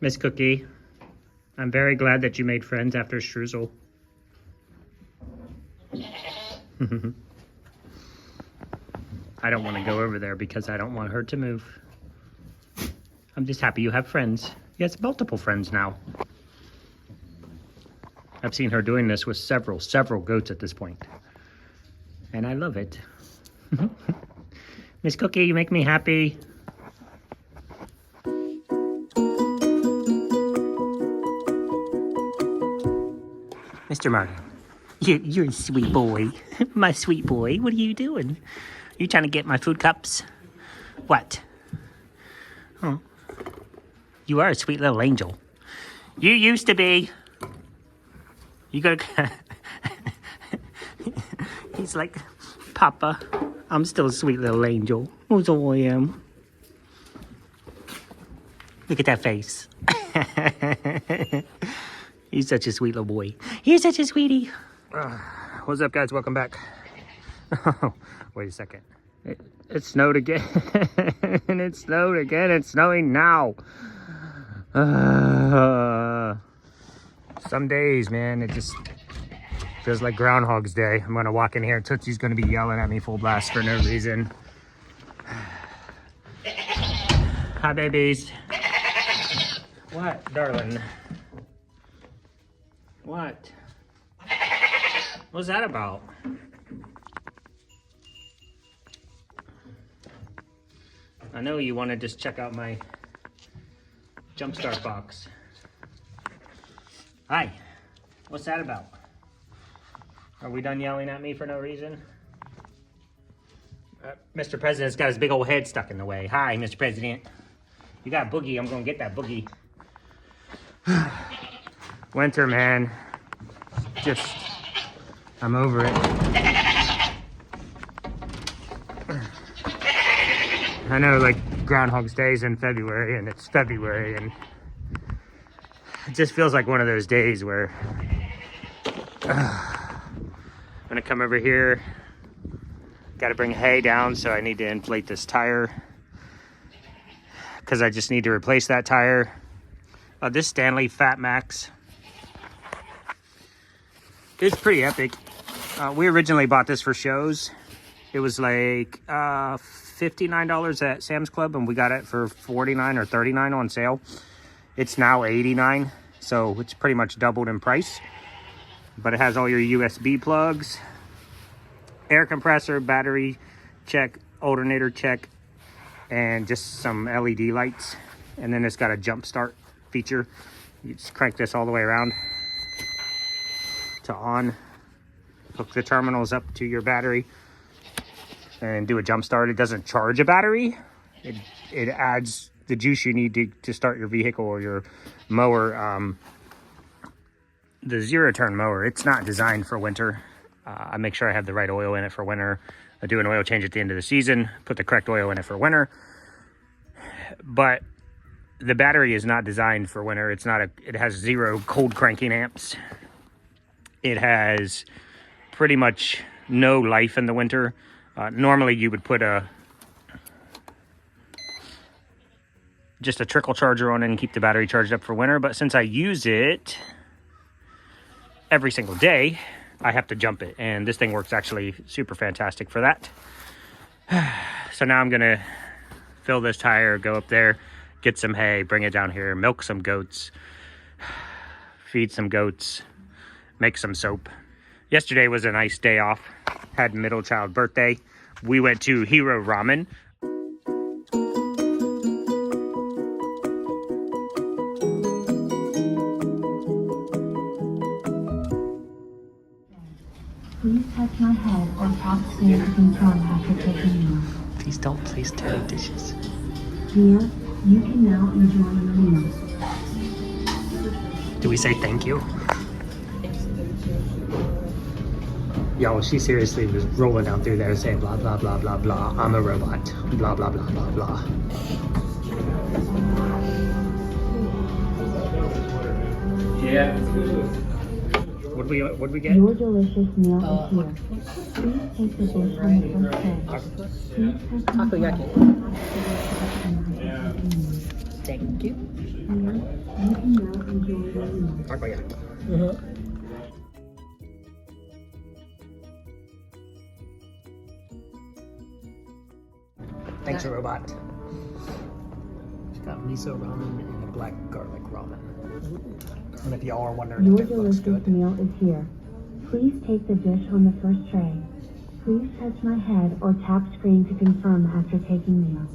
Miss Cookie, I'm very glad that you made friends after Streusel. I don't want to go over there because I don't want her to move. I'm just happy you have friends. He has multiple friends now. I've seen her doing this with several goats at this point. And I love it. Miss Cookie, you make me happy. Mr. Martin, you're a sweet boy. My sweet boy. What are you doing? You trying to get my food cups? What? Oh. You are a sweet little angel. You used to be. You gotta... He's like, Papa, I'm still a sweet little angel. That's all I am. Look at that face. He's such a sweet little boy. He's such a sweetie. What's up, guys? Welcome back. Wait a second. It snowed again. It snowed again. It's snowing now. Some days, man, it just feels like Groundhog's Day. I'm gonna walk in here and Tootsie's gonna be yelling at me full blast for no reason. Hi, babies. What, darling? What? What's that about? I know you want to just check out my Jumpstart box. Hi. What's that about? Are we done yelling at me for no reason? Mr. President's got his big old head stuck in the way. Hi, Mr. President. You got a boogie. I'm going to get that boogie. Winter, man. Just, I'm over it. I know, like, Groundhog's Day is in February, and it's February, and it just feels like one of those days where I'm gonna come over here. Gotta bring hay down, so I need to inflate this tire because I just need to replace that tire. This Stanley Fat Max. It's pretty epic. We originally bought this for shows. It was like $59 at Sam's Club, and we got it for $49 or $39 on sale. It's now $89, so it's pretty much doubled in price. But it has all your USB plugs, air compressor, battery check, alternator check, and just some LED lights. And then it's got a jump start feature. You just crank this all the way around to on, hook the terminals up to your battery, and do a jump start. It doesn't charge a battery. It adds the juice you need to start your vehicle or your mower. The zero-turn mower, it's not designed for winter. I make sure I have the right oil in it for winter. I do an oil change at the end of the season, put the correct oil in it for winter. But the battery is not designed for winter. It has 0 cold cranking amps. It has pretty much no life in the winter. Normally you would put just a trickle charger on it and keep the battery charged up for winter. But since I use it every single day, I have to jump it. And this thing works actually super fantastic for that. So now I'm gonna fill this tire, go up there, get some hay, bring it down here, milk some goats, feed some goats, make some soap. Yesterday was a nice day off. Had middle child birthday. We went to Hero Ramen. Please touch my head or prop stand to confirm after taking meal. Please don't place dirty dishes. Here, you can now enjoy your meal. Do we say thank you? Yo, she seriously was rolling down through there saying blah, blah, blah, blah, blah. I'm a robot. Blah, blah, blah, blah, blah. Yeah. What we get? Your delicious meal is here. Please take the dish on the first tray. Please touch my head. Steak. Thank you. Here, you can now enjoy the meal. Talk about it. Thanks, robot. It's got miso ramen and a black garlic ramen. And if y'all are wondering Your if it looks delicious good, meal is here. Please take the dish on the first tray. Please touch my head or tap screen to confirm after taking meal.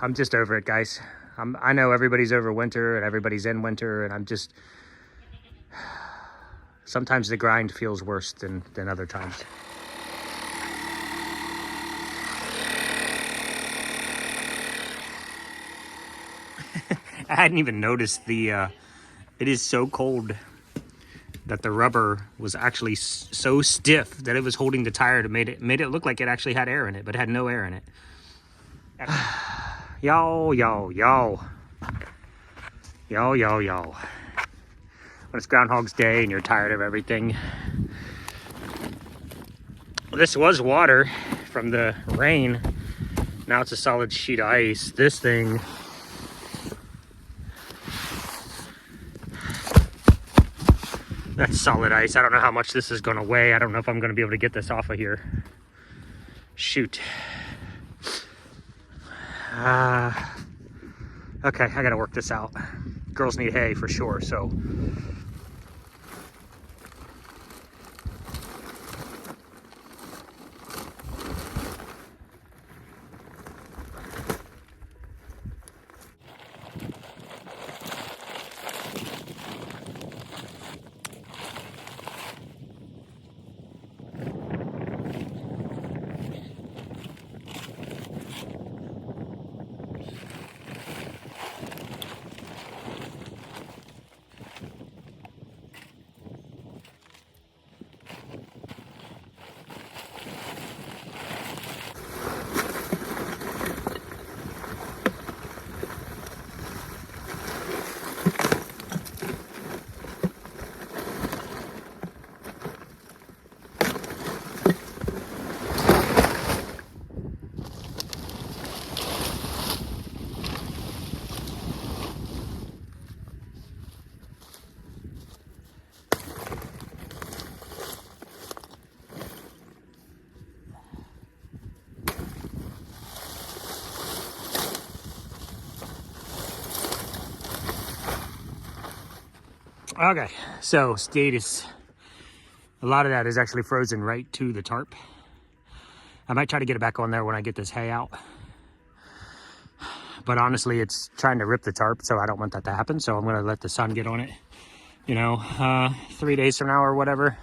I'm just over it, guys. I know everybody's over winter and everybody's in winter, and I'm just... Sometimes the grind feels worse than other times. I hadn't even noticed the... it is so cold that the rubber was actually so stiff that it was holding the tire to made it look like it actually had air in it, but it had no air in it. Yo. When it's Groundhog's Day and you're tired of everything. This was water from the rain. Now it's a solid sheet of ice. This thing... That's solid ice. I don't know how much this is going to weigh. I don't know if I'm going to be able to get this off of here. Shoot. Okay, I got to work this out. Girls need hay for sure, so... Okay, so status. A lot of that is actually frozen right to the tarp. I might try to get it back on there when I get this hay out. But honestly, it's trying to rip the tarp, so I don't want that to happen. So I'm gonna let the sun get on it. You know, 3 days from now or whatever.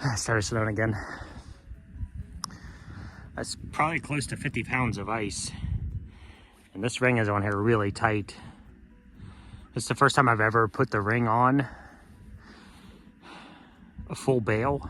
It started snowing again. That's probably close to 50 pounds of ice. And this ring is on here really tight. It's the first time I've ever put the ring on a full bale.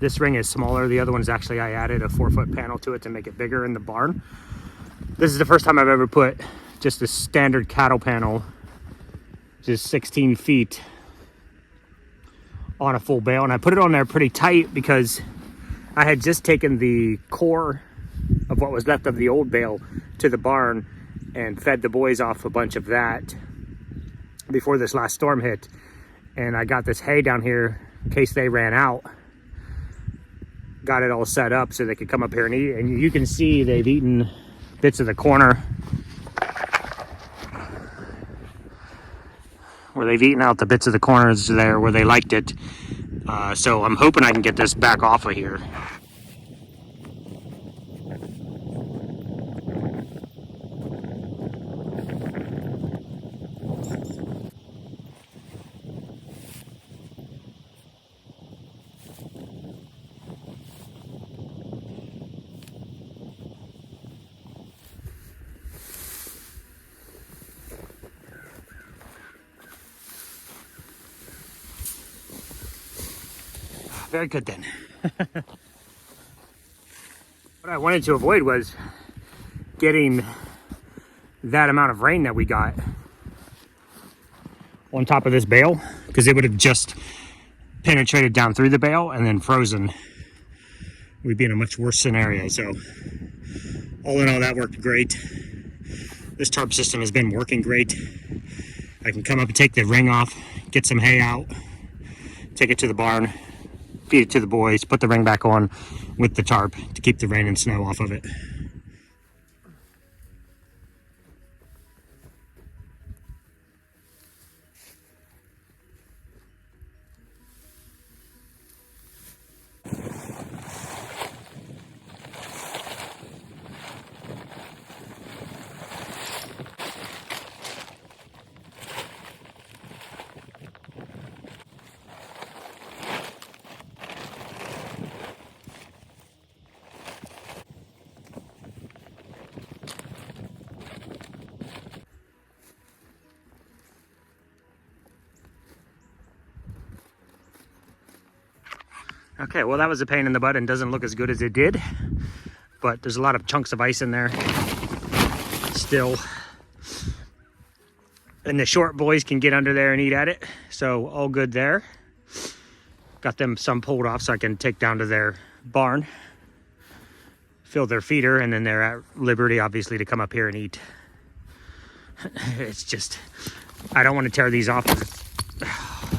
This ring is smaller. The other one's actually, I added a 4-foot panel to it to make it bigger in the barn. This is the first time I've ever put just a standard cattle panel, just 16 feet on a full bale. And I put it on there pretty tight because I had just taken the core of what was left of the old bale to the barn and fed the boys off a bunch of that before this last storm hit. And I got this hay down here in case they ran out. Got it all set up so they could come up here and eat. And you can see they've eaten bits of the corner where they've eaten out the bits of the corners there where they liked it. So I'm hoping I can get this back off of here. Very good then. What I wanted to avoid was getting that amount of rain that we got on top of this bale, because it would have just penetrated down through the bale and then frozen. We'd be in a much worse scenario. So all in all, that worked great. This tarp system has been working great. I can come up and take the ring off, get some hay out, take it to the barn, feed it to the boys, put the ring back on with the tarp to keep the rain and snow off of it. Okay, well that was a pain in the butt and doesn't look as good as it did, but there's a lot of chunks of ice in there still. And the short boys can get under there and eat at it, so all good there. Got them some pulled off so I can take down to their barn, fill their feeder, and then they're at liberty obviously to come up here and eat. It's just, I don't want to tear these off.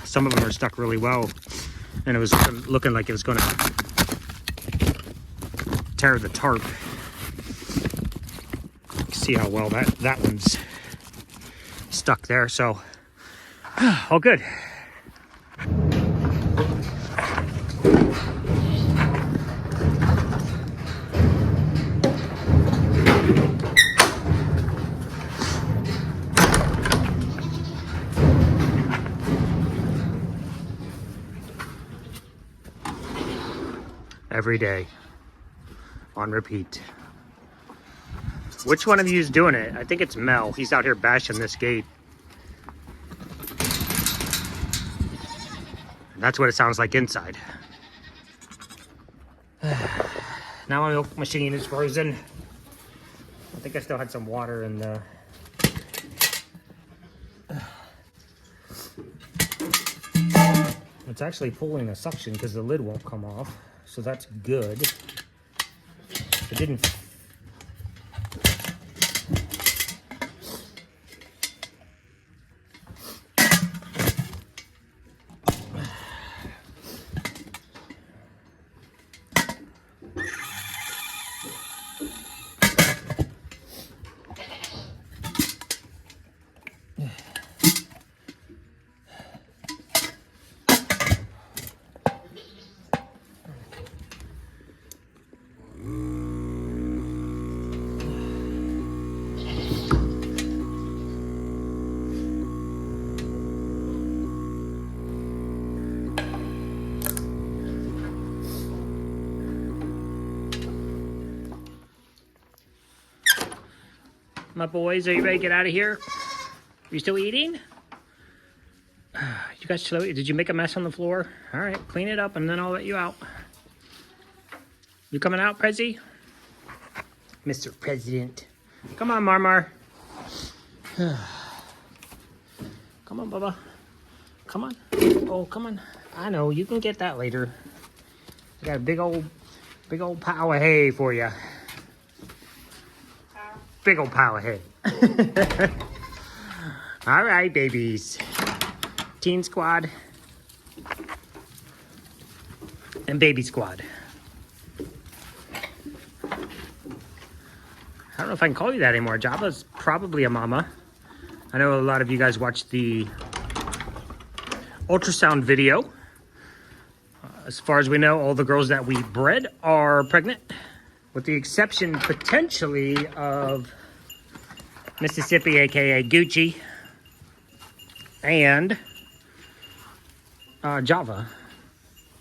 Some of them are stuck really well, and it was looking like it was going to tear the tarp. See how well that one's stuck there, so all good. Every day on repeat. Which one of you is doing it? I think it's Mel. He's out here bashing this gate. And that's what it sounds like inside. Now my milk machine is frozen. I think I still had some water in the... It's actually pulling a suction because the lid won't come off. So that's good. It didn't... My boys, are you ready to get out of here? Are you still eating? You guys slow? Did you make a mess on the floor? All right, clean it up and then I'll let you out. You coming out, Prezi? Mr. President. Come on, Marmar. Come on, Bubba. Come on. Oh, come on. I know, you can get that later. I got a big old pile of hay for you. Big old pile of hay. All right, babies. Teen squad. And baby squad. I don't know if I can call you that anymore. Java's probably a mama. I know a lot of you guys watched the ultrasound video. As far as we know, all the girls that we bred are pregnant, with the exception potentially of Mississippi, aka Gucci, and Java.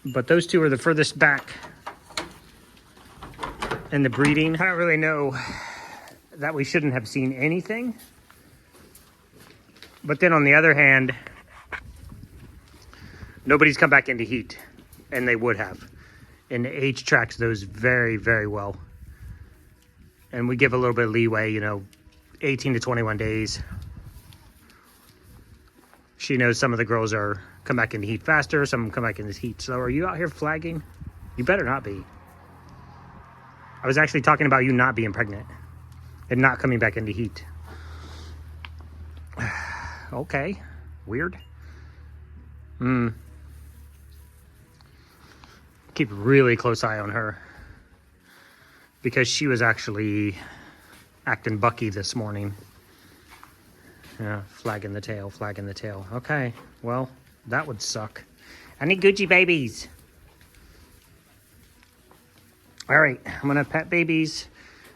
But those two are the furthest back in the breeding. I don't really know that we shouldn't have seen anything. But then on the other hand, nobody's come back into heat, and they would have. And the age tracks those very, very well. And we give a little bit of leeway, you know, 18 to 21 days. She knows some of the girls are come back into heat faster, some come back into heat slower. Are you out here flagging? You better not be. I was actually talking about you not being pregnant and not coming back into heat. Okay. Weird. Keep a really close eye on her, because she was actually acting bucky this morning. Yeah, flagging the tail, flagging the tail. Okay, well, that would suck. I need Gucci babies. All right, I'm gonna pet babies,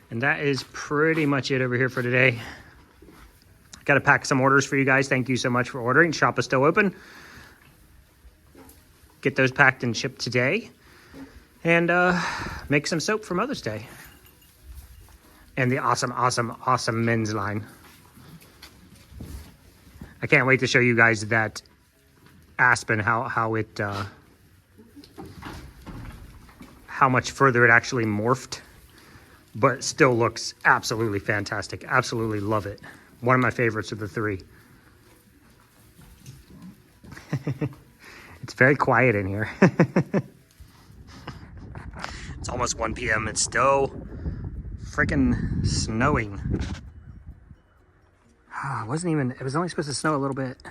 and that is pretty much it over here for today. Got to pack some orders for you guys. Thank you so much for ordering. Shop is still open. Get those packed and shipped today, and make some soap for Mother's Day. And the awesome men's line. I can't wait to show you guys that Aspen, how much further it actually morphed, but it still looks absolutely fantastic. Absolutely love it. One of my favorites of the three. It's very quiet in here. It's almost 1 p.m. It's still freaking snowing. It was only supposed to snow a little bit.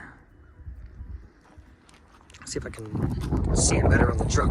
Let's see if I can see it better on the truck.